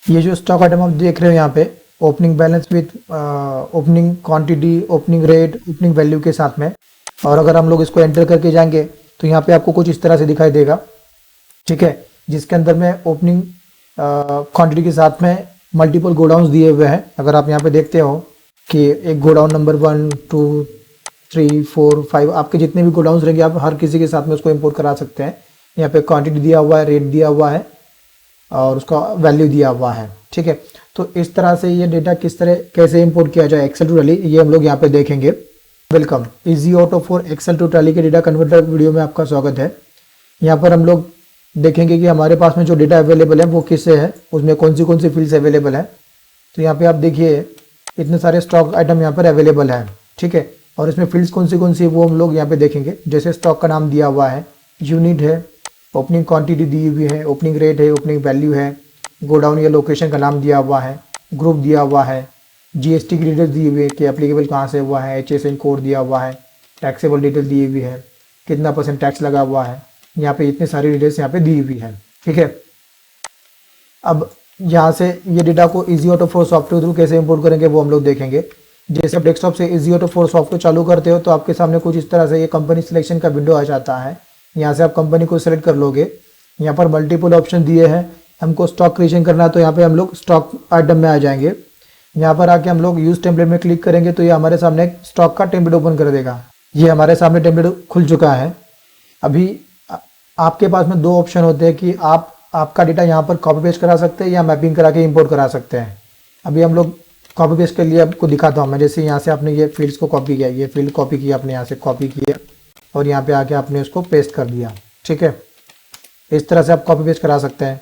ये जो stock item आप देख रहे हो यहाँ पे, opening balance with opening quantity, opening rate, opening value के साथ में, और अगर हम लोग इसको एंटर करके जाएंगे तो यहाँ पे आपको कुछ इस तरह से दिखाई देगा, ठीक है, जिसके अंदर में ओपनिंग क्वांटिटी के साथ में मल्टीपल गोडाउन्स दिए हुए हैं। अगर आप यहाँ पे देखते हो कि एक गोडाउन नंबर 1 2 3 4 5, आपके जितने भी गोडाउन्स रहेंगे आप हर किसी के साथ में उसको इंपोर्ट करा सकते हैं। यहाँ पे क्वांटिटी दिया हुआ है, रेट दिया हुआ है और उसका वैल्यू दिया हुआ है, ठीक है। तो इस तरह से ये डेटा किस तरह कैसे इंपोर्ट किया जाए एक्सेल टू टैली, ये हम लोग यहाँ पे देखेंगे। Welcome, easy auto for Excel to Tally के डेटा कन्वर्टर वीडियो में आपका स्वागत है। यहाँ पर हम लोग देखेंगे कि हमारे पास में जो डेटा अवेलेबल है वो किससे है, उसमें कौन सी फील्ड्स अवेलेबल है। तो यहाँ पे आप देखिए इतने सारे स्टॉक आइटम यहाँ पर अवेलेबल है, ठीक है, और इसमें फील्ड्स कौन सी वो हम लोग यहाँ पे देखेंगे। जैसे स्टॉक का नाम दिया हुआ है, यूनिट है, ओपनिंग क्वांटिटी दी हुई है, ओपनिंग रेट है, ओपनिंग वैल्यू है, गोडाउन या लोकेशन का नाम दिया हुआ है, ग्रुप दिया हुआ है, जीएसटी की डिटेल्स दी हुई है कि एप्लीकेबल कहाँ से हुआ है, HSN कोड दिया हुआ है, टैक्सेबल डिटेल दी हुई है, कितना % टैक्स लगा हुआ है, यहाँ पे इतने सारी डिटेल्स यहाँ पे दी हुई है, ठीक है। अब यहाँ से ये डेटा को easy auto four software through कैसे इंपोर्ट करेंगे वो हम लोग देखेंगे। जैसे आप डेस्कटॉप से इजी ऑटो फोर सॉफ्टवेयर चालू करते हो तो आपके सामने कुछ इस तरह से ये कंपनी सिलेक्शन का विंडो आ जाता है। यहाँ से आप कंपनी को सिलेक्ट कर लोगे। यहाँ पर मल्टीपल ऑप्शन दिए हैं, हमको स्टॉक क्रिएशन करना है तो यहाँ पे हम लोग स्टॉक आइटम में आ जाएंगे। यहाँ पर आके हम लोग यूज टेम्पलेट में क्लिक करेंगे तो ये हमारे सामने एक स्टॉक का टेम्पलेट ओपन कर देगा। ये हमारे सामने टेम्पलेट खुल चुका है। अभी आपके पास में दो ऑप्शन होते हैं कि आपका डेटा यहाँ पर कॉपी पेस्ट करा सकते हैं या मैपिंग करा के इंपोर्ट करा सकते हैं। अभी हम लोग कॉपी पेस्ट के लिए आपको दिखाता हूँ मैं। जैसे यहाँ से आपने ये फील्ड्स को कॉपी किया, ये फील्ड कॉपी किया, आपने यहाँ से कॉपी किया और यहाँ पे आके आपने उसको पेस्ट कर दिया, ठीक है। इस तरह से आप कॉपी पेस्ट करा सकते हैं।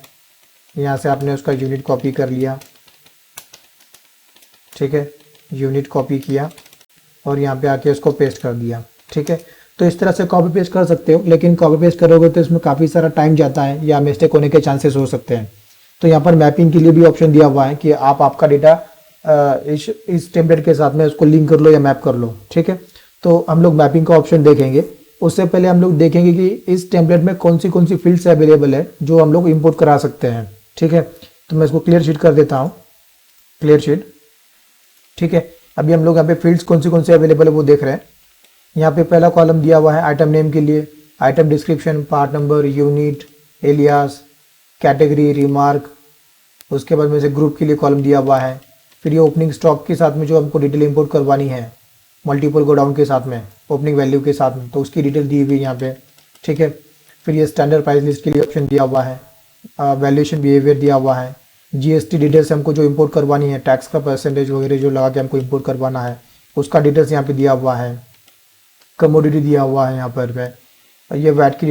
यहाँ से आपने उसका यूनिट कॉपी कर लिया, ठीक है, यूनिट कॉपी किया और यहाँ पे आके उसको पेस्ट कर दिया, ठीक है। तो इस तरह से कॉपी पेस्ट कर सकते हो, लेकिन कॉपी पेस्ट करोगे तो इसमें काफ़ी सारा टाइम जाता है या मिस्टेक होने के चांसेस हो सकते हैं। तो यहाँ पर मैपिंग के लिए भी ऑप्शन दिया हुआ है कि आप आपका डेटा इस टेम्पलेट के साथ में उसको लिंक कर लो या मैप कर लो, ठीक है। तो हम लोग मैपिंग का ऑप्शन देखेंगे। उससे पहले हम लोग देखेंगे कि इस टेम्पलेट में कौन सी फील्ड्स अवेलेबल है जो हम लोग इम्पोर्ट करा सकते हैं, ठीक है। तो मैं इसको क्लियर शीट कर देता हूँ, क्लियर शीट, ठीक है। अभी हम लोग यहाँ पे फील्ड्स कौन सी अवेलेबल है वो देख रहे हैं। यहाँ पे पहला कॉलम दिया हुआ है आइटम नेम के लिए, item description, part number, unit, alias, category, remark. उसके बाद में से ग्रुप के लिए कॉलम दिया हुआ है। फिर ये ओपनिंग स्टॉक के साथ में जो हमको डिटेल इंपोर्ट करवानी है, मल्टीपल गोडाउन के साथ में, ओपनिंग वैल्यू के साथ में, तो उसकी डिटेल दी हुई है यहाँ पे, ठीक है। फिर ये स्टैंडर्ड प्राइस लिस्ट के लिए ऑप्शन दिया हुआ है, वैल्यूएशन बिहेवियर दिया हुआ है, जीएसटी डिटेल्स हमको जो इंपोर्ट करवानी है, टैक्स का परसेंटेज वगैरह जो लगा के हमको इंपोर्ट करवाना है उसका डिटेल्स यहाँ पे दिया हुआ है, कमोडिटी दिया हुआ है यहाँ पर ये वैट की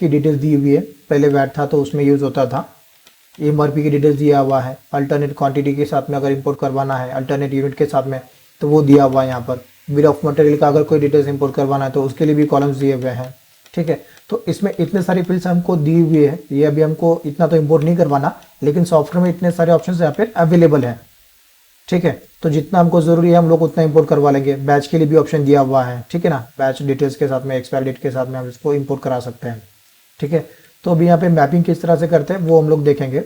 डिटेल्स दी हुई है। पहले वैट था तो उसमें यूज़ होता था। एमआरपी की डिटेल्स दिया हुआ है, अल्टरनेट क्वांटिटी के साथ में अगर इंपोर्ट करवाना है, अल्टरनेट यूनिट के साथ में तो वो दिया हुआ है यहाँ पर। बिल ऑफ मटेरियल का अगर कोई डिटेल्स इंपोर्ट करवाना है तो उसके लिए भी कॉलम्स दिए हुए हैं, ठीक है। तो इसमें इतने सारी फील्ड्स हमको दी हुई है। ये अभी हमको इतना तो इंपोर्ट नहीं करवाना, लेकिन सॉफ्टवेयर में इतने सारे ऑप्शन यहाँ पे अवेलेबल है, ठीक है। तो जितना हमको ज़रूरी है हम लोग उतना इंपोर्ट करवा लेंगे। बैच के लिए भी ऑप्शन दिया हुआ है, ठीक है ना, बैच डिटेल्स के साथ में, एक्सपायर डेट के साथ में हम इसको इंपोर्ट करा सकते हैं, ठीक है। तो अभी यहाँ पे मैपिंग किस तरह से करते हैं वो हम लोग देखेंगे।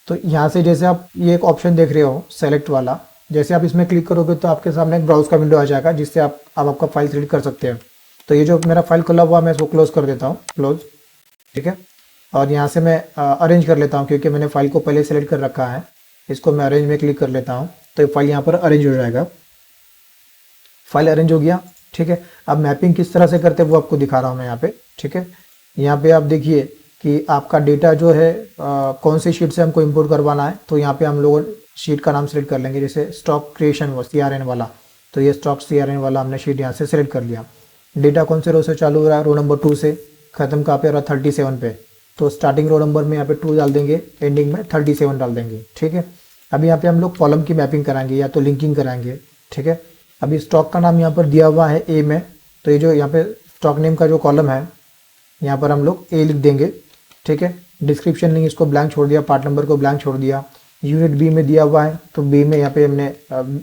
तो यहाँ से जैसे आप ये एक ऑप्शन देख रहे हो सेलेक्ट वाला, जैसे आप इसमें क्लिक करोगे तो आपके सामने एक ब्राउज का विंडो आ जाएगा जिससे आप आपका फाइल सेलेक्ट कर सकते हैं। तो ये जो मेरा फाइल खुला हुआ मैं इसको क्लोज कर देता हूँ, क्लोज, ठीक है। और यहाँ से मैं अरेंज कर लेता हूँ क्योंकि मैंने फाइल को पहले सेलेक्ट कर रखा है। इसको मैं अरेंज में क्लिक कर लेता हूँ तो फाइल यहाँ पर अरेंज हो जाएगा। फाइल अरेंज हो गया, ठीक है। अब मैपिंग किस तरह से करते हैं वो आपको दिखा रहा हूँ मैं यहाँ पे, ठीक है। यहाँ पे आप देखिए कि आपका डेटा जो है कौन सी शीट से हमको इंपोर्ट करवाना है। तो यहाँ पे हम लोग शीट का नाम सेलेक्ट कर लेंगे, जैसे स्टॉक क्रिएशन CRN वाला। तो ये स्टॉक CRN वाला हमने शीट यहाँ से सिलेक्ट कर लिया। डेटा कौन से रो से चालू हो रहा है, रो नंबर 2 से, खत्म कहाँ पे हो रहा है 37 पे। तो स्टार्टिंग रो नंबर में यहाँ पे 2 डाल देंगे, एंडिंग में 37 डाल देंगे, ठीक है। अभी यहाँ पे हम लोग कॉलम की मैपिंग कराएंगे या तो लिंकिंग कराएंगे, ठीक है। अभी स्टॉक का नाम यहाँ पर दिया हुआ है A में, तो ये जो यहाँ पे स्टॉक नेम का जो कॉलम है यहाँ पर हम लोग A लिख देंगे, ठीक है। डिस्क्रिप्शन नहीं, इसको ब्लैंक छोड़ दिया, पार्ट नंबर को ब्लैंक छोड़ दिया। यूनिट B में दिया हुआ है तो B में यहाँ पे हमने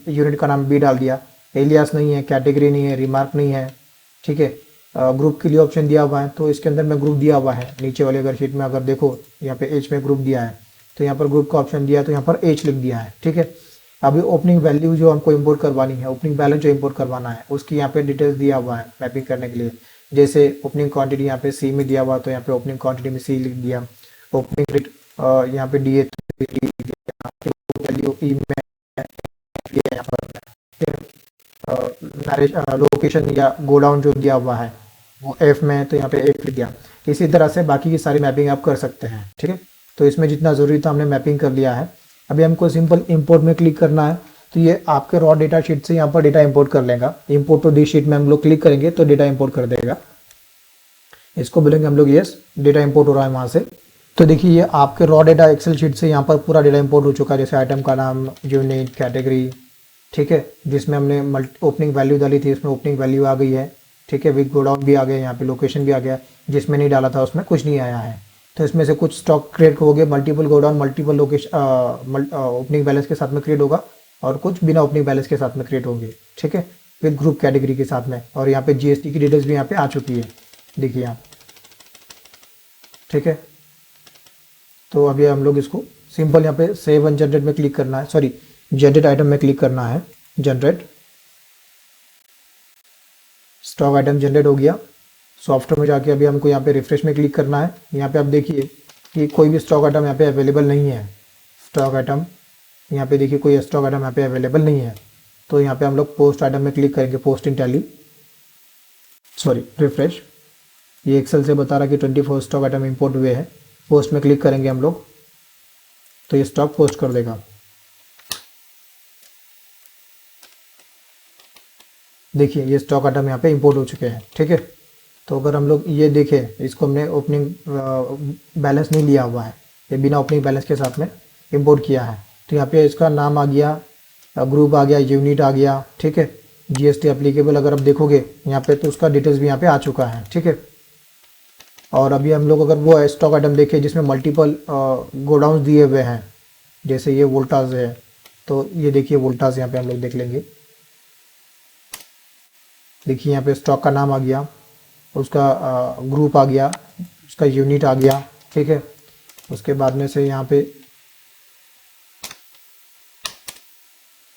यूनिट का नाम B डाल दिया। एलियास नहीं है, कैटेगरी नहीं है, रिमार्क नहीं है, ठीक है। ग्रुप के लिए ऑप्शन दिया हुआ है तो इसके अंदर में ग्रुप दिया हुआ है। नीचे वाले अगर शीट में अगर देखो यहाँ पे H में ग्रुप दिया है तो यहाँ पर ग्रुप का ऑप्शन दिया, तो यहाँ पर एच लिख दिया है, ठीक है। अभी ओपनिंग वैल्यू जो हमको इंपोर्ट करवानी है, ओपनिंग बैलेंस जो इंपोर्ट करवाना है, उसकी यहाँ पे डिटेल्स दिया हुआ है मैपिंग करने के लिए। जैसे ओपनिंग क्वांटिटी यहाँ पे सी में दिया हुआ, तो यहाँ पे ओपनिंग क्वांटिटी में सी लिख दिया। ओपनिंग रेट यहाँ पे डी वैल्यू ई में यहाँ पर लोकेशन या गोडाउन जो दिया हुआ है वो एफ में, तो यहाँ पे एफ लिख दिया। इसी तरह से बाकी की सारी मैपिंग आप कर सकते हैं, ठीक है। तो इसमें जितना ज़रूरी था हमने मैपिंग कर लिया है। अभी हमको सिंपल इंपोर्ट में क्लिक करना है, तो ये आपके रॉ डेटा शीट से यहाँ पर डेटा इंपोर्ट कर लेगा। इंपोर्ट टू दिस शीट में हम लोग क्लिक करेंगे तो डेटा इंपोर्ट कर देगा। इसको बोलेंगे हम लोग यस, डेटा इंपोर्ट हो रहा है वहाँ से। तो देखिए ये आपके रॉ डेटा एक्सेल शीट से यहाँ पर पूरा डेटा इंपोर्ट हो चुका है, जैसे आइटम का नाम, यूनिट, कैटेगरी, ठीक है। जिसमें हमने ओपनिंग वैल्यू डाली थी उसमें ओपनिंग वैल्यू आ गई है, ठीक है। विद गोडाउन भी आ गया, यहाँ पे लोकेशन भी आ गया। जिसमें नहीं डाला था उसमें कुछ नहीं आया है। तो इसमें से कुछ स्टॉक क्रिएट हो गए, multiple godown multiple location opening balance के साथ में क्रिएट होगा, और कुछ बिना ओपनिंग बैलेंस के साथ में क्रिएट होंगे, ठीक है, विद ग्रुप कैटेगरी के साथ में। और यहाँ पे जीएसटी की डिटेल्स भी यहाँ पे आ चुकी है, देखिए आप, ठीक है। तो अभी हम लोग इसको सिंपल यहाँ पे सेव एंड जनरेट में क्लिक करना है, सॉरी जनरेट आइटम में क्लिक करना है। जनरेट स्टॉक आइटम जनरेट हो गया। सॉफ्टवेयर में जाके अभी हमको यहाँ पे रिफ्रेश में क्लिक करना है। यहाँ पे आप देखिए कि कोई भी स्टॉक आइटम यहाँ पे अवेलेबल नहीं है। स्टॉक आइटम यहाँ पे देखिए कोई स्टॉक आइटम यहाँ पे अवेलेबल नहीं है। तो यहाँ पे हम लोग पोस्ट आइटम में क्लिक करेंगे, पोस्ट इन टैली, सॉरी रिफ्रेश। ये एक्सेल से बता रहा है कि 24 स्टॉक आइटम इंपोर्ट हुए हैं। पोस्ट में क्लिक करेंगे हम लोग तो ये स्टॉक पोस्ट कर देगा। देखिए ये स्टॉक आइटम यहाँ पे इंपोर्ट हो चुके हैं, ठीक है। तो अगर हम लोग ये देखें, इसको हमने ओपनिंग बैलेंस नहीं लिया हुआ है, ये बिना ओपनिंग बैलेंस के साथ में इंपोर्ट किया है। तो यहाँ पे इसका नाम आ गया, ग्रुप आ गया, यूनिट आ गया, ठीक है। जीएसटी एप्लीकेबल अगर आप देखोगे यहाँ पे तो उसका डिटेल्स भी यहाँ पे आ चुका है, ठीक है। और अभी हम लोग अगर वो स्टॉक आइटम देखें जिसमें मल्टीपल गोडाउन दिए हुए हैं, जैसे ये वोल्टास है, तो ये देखिए वोल्टास यहाँ पे हम लोग देख लेंगे। देखिए यहाँ पे स्टॉक का नाम आ गया, उसका ग्रुप आ गया, उसका यूनिट आ गया, ठीक है। उसके बाद में से यहाँ पे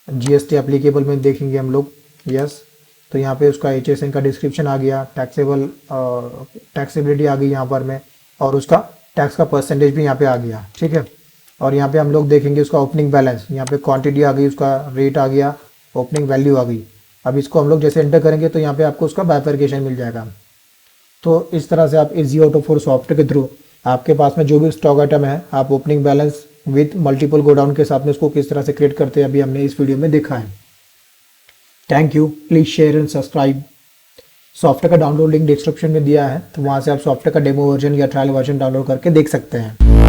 जीएसटी एप्लीकेबल में देखेंगे हम लोग, यस। तो यहाँ पे उसका एचएसएन का डिस्क्रिप्शन आ गया, टैक्सेबिलिटी आ गई यहाँ पर में, और उसका टैक्स का परसेंटेज भी यहाँ पे आ गया, ठीक है। और यहाँ पे हम लोग देखेंगे उसका ओपनिंग बैलेंस, यहाँ पे क्वांटिटी आ गई, उसका रेट आ गया, ओपनिंग वैल्यू आ गई। अब इसको हम लोग जैसे एंटर करेंगे तो यहाँ पे आपको उसका बाइफरकेशन मिल जाएगा। तो इस तरह से आप इजी ऑटो 4 सॉफ्टवेयर के थ्रू आपके पास में जो भी स्टॉक आइटम है, आप opening balance with multiple godown के साथ में उसको किस तरह से क्रिएट करते हैं, अभी हमने इस वीडियो में देखा है। Thank you, please share and subscribe. Software का डाउनलोड लिंक डिस्क्रिप्शन में दिया है, तो वहाँ से आप सॉफ्टवेयर का डेमो वर्जन या ट्रायल वर्जन डाउनलोड करके देख सकते हैं।